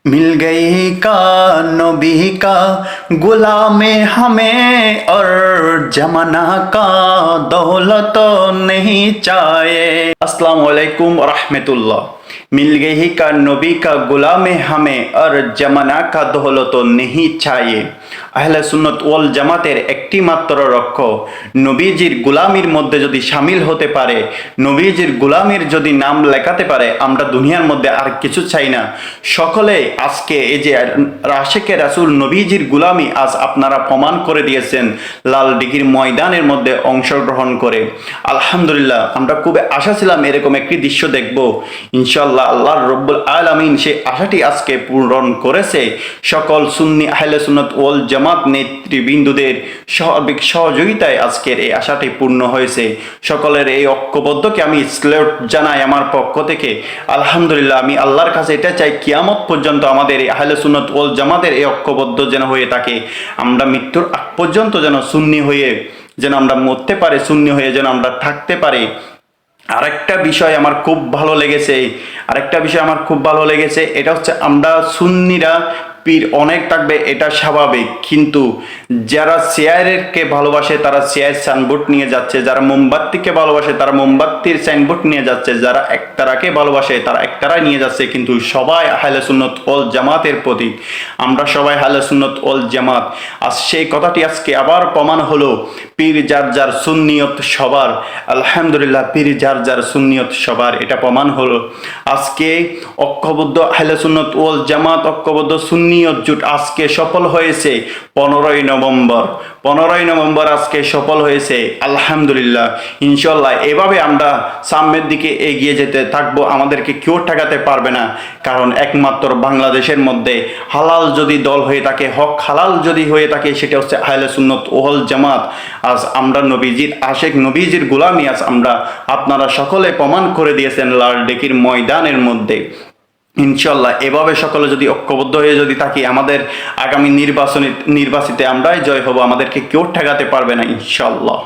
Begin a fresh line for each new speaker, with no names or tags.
मिल गई का नबी का गुलाम हमें और जमाना का दौलत नहीं चाहिए। अस्सलाम वालेकुम रहमतुल्लाह। मिल गई का नबी का गुलाम हमें और जमाना का दौलत नहीं चाहिए। আহলে সুন্নত ওয়াল জামাতের একটি মাত্র লক্ষ্য নবীজির গোলামির মধ্যে যদি শামিল হতে পারে, নবীজির গোলামির যদি নাম লেখাতে পারে, আমরা দুনিয়ার মধ্যে আর কিছু চাই না। সকলে আজকে এই যে আশিকে রাসূল নবীজির গোলামি আজ আপনারা প্রমাণ করে দিয়েছেন লাল দিঘির ময়দানের মধ্যে অংশগ্রহণ করে। আলহামদুলিল্লাহ, আমরা খুব আশা ছিলাম এরকম একটি দৃশ্য দেখব। ইনশাআল্লাহ আল্লাহর রব্বুল আলামিন সেই আশাটি আজকে পূরণ করেছে। সকল সুন্নি আহলে সুন্নাত ওয়াল জামাত নেতৃবৃন্দদের সার্বিক সহযোগিতায় আজকের এই আশাটি পূর্ণ হয়েছে। সকলের এই ঐক্যবদ্ধকে আমি স্যালুট জানাই আমার পক্ষ থেকে। আলহামদুলিল্লাহ, আমি আল্লাহর কাছে এটা চাই কিয়ামত পর্যন্ত আমাদের এই আহলে সুন্নাত ওয়াল জামাতের এই ঐক্যবদ্ধ যেন হয়ে থাকে। আমরা মৃত্যুর আগ পর্যন্ত যেন সুন্নি হয়ে যেন আমরা মরতে পারি, সুন্নি হয়ে যেন আমরা থাকতে পারি। আরেকটা বিষয় আমার খুব ভালো লেগেছে, এটা হচ্ছে আমরা সুন্নিরা পীর অনেক থাকবে, এটা স্বাভাবিক, কিন্তু যারা সিয়ারকে ভালোবাসে তারা সিয়ার সাইনবোর্ড নিয়ে যাচ্ছে, যারা মোমবাতিকে ভালোবাসে তারা মোমবাতির সাইনবোর্ড নিয়ে যাচ্ছে, যারা একতারাকে ভালোবাসে তারা একতারাই নিয়ে যাচ্ছে। কিন্তু সবাই আহলে সুন্নাত ওয়াল জামাতের প্রতীক, আমরা সবাই আহলে সুন্নাত ওয়াল জামাত। আজ সেই কথাটি আজকে আবার প্রমাণ হলো, পীর যার যার সুন্নিয়ত সবার। আলহামদুলিল্লাহ, পীর যার যার সুন্নিয়ত সবার, এটা প্রমাণ হলো। আজকে ঐক্যবদ্ধ আহলে সুন্নাত ওয়াল জামাত, ঐক্যবদ্ধ সুন্নিয়ত জোট আজকে সফল হয়েছে। 15ই নভেম্বর আজকে সফল হয়েছে। আলহামদুলিল্লাহ, ইনশাল্লাহ এভাবে আমরা সামনের দিকে এগিয়ে যেতে থাকবো। আমাদেরকে কেউ ঠেকাতে পারবে না, কারণ একমাত্র বাংলাদেশের মধ্যে হালাল যদি দল হয়ে থাকে, হক হালাল যদি হয়ে থাকে, সেটা হচ্ছে আহলে সুন্নাত ওয়াল জামাত। আজ আমরা নবীজির আশিক, নবীজির গোলামি আজ আমরা আপনারা সকলে প্রমাণ করে দিয়েছেন লাল দিঘির ময়দানের মধ্যে। ইনশাল্লাহ এভাবে সকলে যদি ঐক্যবদ্ধ হয়ে যদি থাকি, আমাদের আগামী নির্বাচিতে আমরাই জয় হব, আমাদেরকে কেউ ঠেকাতে পারবে না ইনশাল্লাহ।